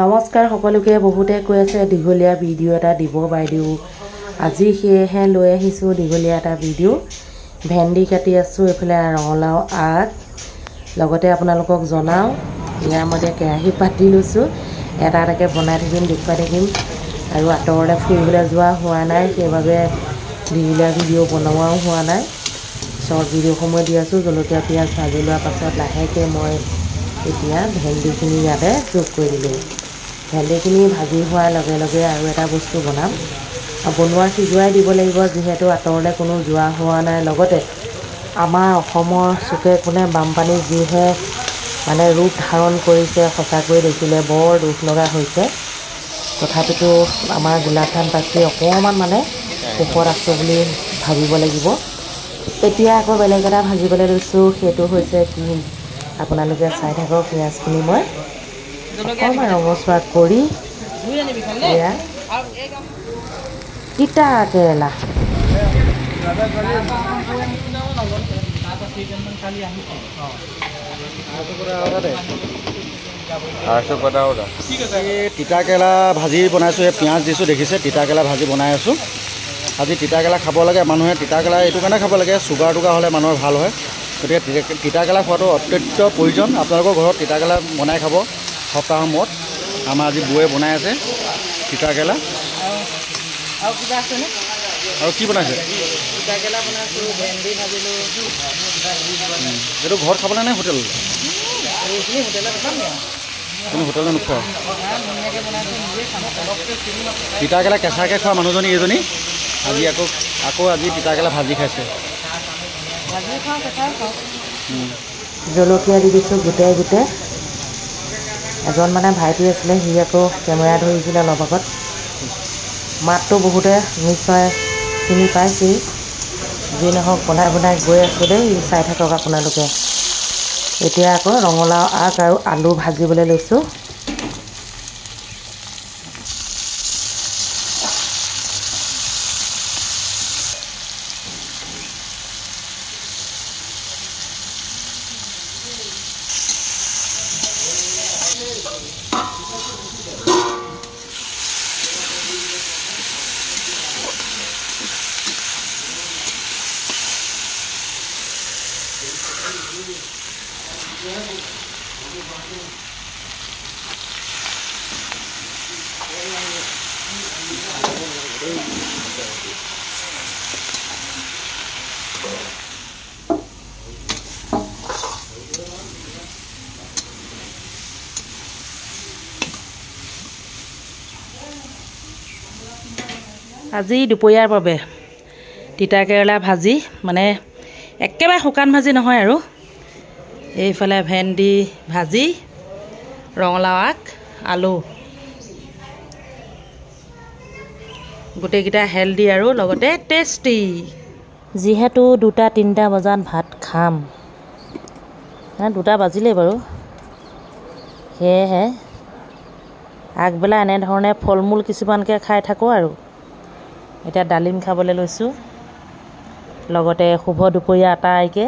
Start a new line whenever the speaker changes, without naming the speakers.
নমস্কাৰ সকলোকে বহুতে কৈ আছে দীঘলীয়া ভিডিও এটা দিব বাইদেউ আজি সেয়েহে লৈ আহিছো দীঘলীয়া এটা ভিডিও ভেন্দি কাটি আছো এফালে ৰঙলাও আগ লগতে আপোনালোকক জনাও ইয়াৰ মধ্যে কেৰাহী পাতি লৈছো এটা এটাকে বনাই থাকিম দেখুৱাই থাকিম আৰু আতৰলে ফুৰিবলৈ যোৱা হোৱা নাই সেইভাবে দীঘলীয়া ভিডিও বনোৱাও হোৱা নাই শৰ্ট ভিডিও সময় দি আছো জলকীয়া পিয়াজ ভাজি লোৱাৰ পাছত লাহেকে মই এতিয়া ভেন্দিখিনি ইয়াতে যোগ কৰি দিলো ভেন্দিখিনি ভাজি হোৱাৰ লগে লগে আৰু এটা বস্তু বনাম বনোৱা সিজুৱাই দিব লাগিব যেহেতু আতৰলে কোনো যোৱা হোৱা নাই লগতে আমাৰ অসমৰ চুকে কোণে বানপানী যিহে মানে ৰূপ ধাৰণ কৰিছে সঁচাকৈ দেখিলে বৰ দুখ লগা হৈছে তথাপিতো আমাৰ গোলাঘাট বাসী অকমান মানে সুখত আছে বুলি ভাবিব লাগিব এতিয়া আকৌ বেলেগ এটা ভাজিবলৈ লৈছো সেইটো হৈছে কি আপোনালোকে চাই থাকক পিয়াজখিনি মই অকমান ৰঙচুৱা কৰি এয়া তিতা কেৰেলা
তিতা কেৰেলা ভাজি বনাইছোঁ পিঁয়াজ দিছোঁ দেখিছে তিতা কেৰেলা ভাজি বনাই আছোঁ আজি তিতা কেৰেলা খাব লাগে মানুহে তিতা কেৰেলা এইটো কাৰণে খাব লাগে চুগাৰ টুগাৰ হ'লে মানুহৰ ভাল হয় গতিকে তিতা কেৰেলা খোৱাটো অত্যন্ত প্ৰয়োজন আপোনালোকৰ ঘৰত তিতা কেৰেলা বনাই খাব সপ্তাহৰ মূৰত আমাৰ আজি বৌয়ে বনাই আছে তিতা কেৰেলা আৰু কি বনাইছে
তিতা কেৰেলা বনাইছোঁ ভেন্দি ভাজিলোঁ
এইটো ঘৰত খাবলৈ নে হোটেল
এইখিনি হোটেলত খাম
তুমি হোটেলত নোখোৱা তিতা কেৰেলা কেঁচাকৈ খোৱা মানুহজনী এইজনী আজি আকৌ আজি তিতা কেৰেলা ভাজি খাইছে
জলকীয়া দি দিছোঁ গোটাই গোটাই এজন মানে ভাইটি আছিলে সি আকৌ কেমেৰা ধৰিছিলে অলপ আগত মাতটো বহুতে নিশ্চয় চিনি পাইছেই যি নহওক বনাই বনাই গৈ আছোঁ দেই চাই থাকক আপোনালোকে এতিয়া আকৌ ৰঙলাও আগ আৰু আলু ভাজিবলৈ লৈছোঁ আজি দুপৰীয়াৰ বাবে তিতা কেৰেলা ভাজি মানে একেবাৰে শুকান ভাজি নহয় আৰু এইফালে ভেন্দি ভাজি ৰঙলাও আগ আলু গোটেইকেইটা হেল্ডি আৰু লগতে টেষ্টি যিহেতু 2-3 বজাত ভাত খাম দুটা বাজিলেই বাৰু সেয়েহে আগবেলা এনেধৰণে ফল মূল কিছুমানকৈ খাই থাকোঁ আৰু এতিয়া ডালিম খাবলৈ লৈছোঁ লগতে শুভ দুপৰীয়া আটাইকে